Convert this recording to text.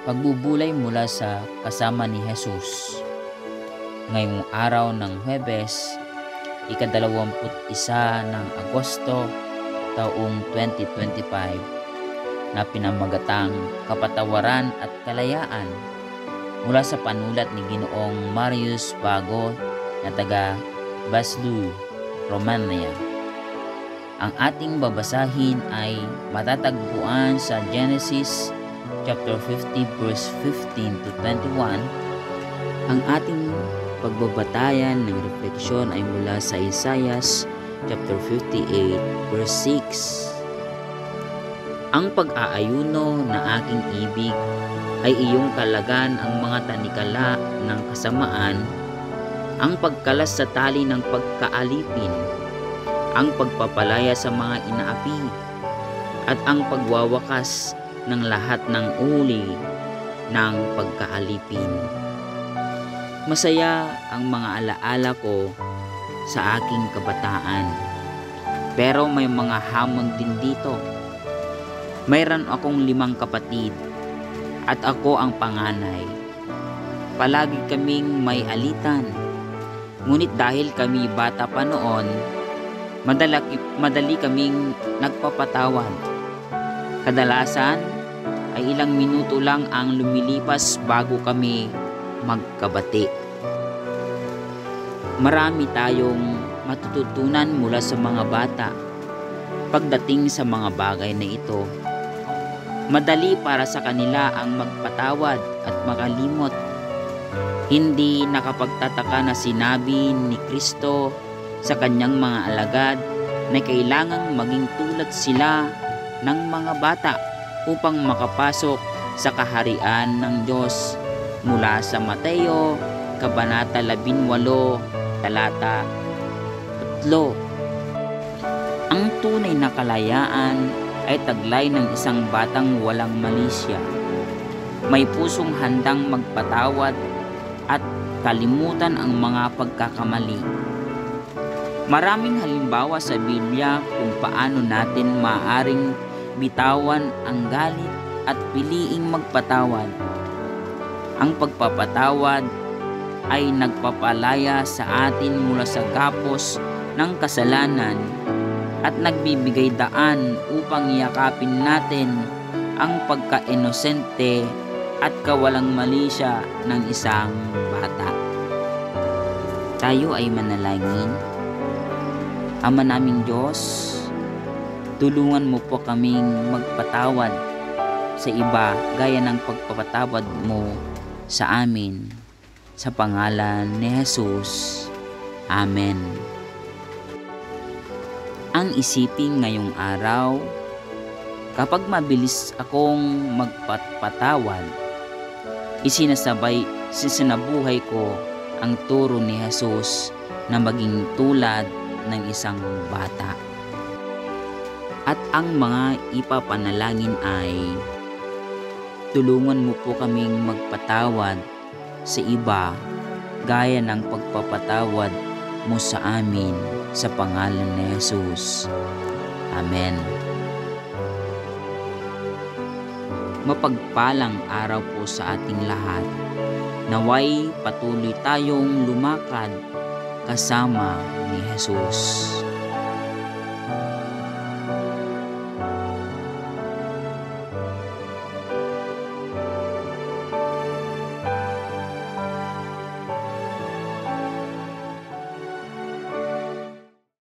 Pagbubulay mula sa kasama ni Jesus. Ngayong araw ng Huwebes, ika-21 ng Agosto, taong 2025, na pinamagatang Kapatawaran at Kalayaan mula sa panulat ni Ginoong Marius Bago na taga Vaslui, Romania. Ang ating babasahin ay matatagpuan sa Genesis chapter 50 verse 15 to 21. Ang ating pagbabatayan ng refleksyon ay mula sa Isaiah chapter 58 verse 6. Ang pag-aayuno na aking ibig ay iyong kalagan ang mga tanikala ng kasamaan, ang pagkalas sa tali ng pagkaalipin, ang pagpapalaya sa mga inaapi, at ang pagwawakas ng lahat ng uri ng pagkaalipin. Masaya ang mga alaala ko sa aking kabataan, pero may mga hamon din dito. Mayroon akong 5 kapatid at ako ang panganay. Palagi kaming may alitan, ngunit dahil kami bata pa noon, madali kaming nagpapatawad. Kadalasan ay ilang minuto lang ang lumilipas bago kami magkabati. Marami tayong matututunan mula sa mga bata pagdating sa mga bagay na ito. Madali para sa kanila ang magpatawad at makalimot. Hindi nakapagtataka na sinabi ni Kristo sa kanyang mga alagad na kailangang maging tulad sila ng mga bata upang makapasok sa kaharian ng Diyos, mula sa Mateo, Kabanata 18, talata 3. Ang tunay na kalayaan ay taglay ng isang batang walang malisya, may pusong handang magpatawad at kalimutan ang mga pagkakamali. Maraming halimbawa sa Biblia kung paano natin maaring bitawan ang galit at piliing magpatawad. Ang pagpapatawad ay nagpapalaya sa atin mula sa gapos ng kasalanan at nagbibigay daan upang yakapin natin ang pagka-inosente at kawalang malisya ng isang bata. Tayo ay manalangin. Ama naming Diyos, tulungan mo po kaming magpatawad sa iba gaya ng pagpapatawad mo sa amin. Sa pangalan ni Jesus. Amen. Ang isipin ngayong araw, kapag mabilis akong magpatawad, isinabuhay ko ang turo ni Jesus na maging tulad ng isang bata. At ang mga ipapanalangin ay, tulungan mo po kaming magpatawad sa iba gaya ng pagpapatawad mo sa amin, sa pangalan ni Jesus. Amen. Mapagpalang araw po sa ating lahat. Naway patuloy tayong lumakad kasama ni Jesus.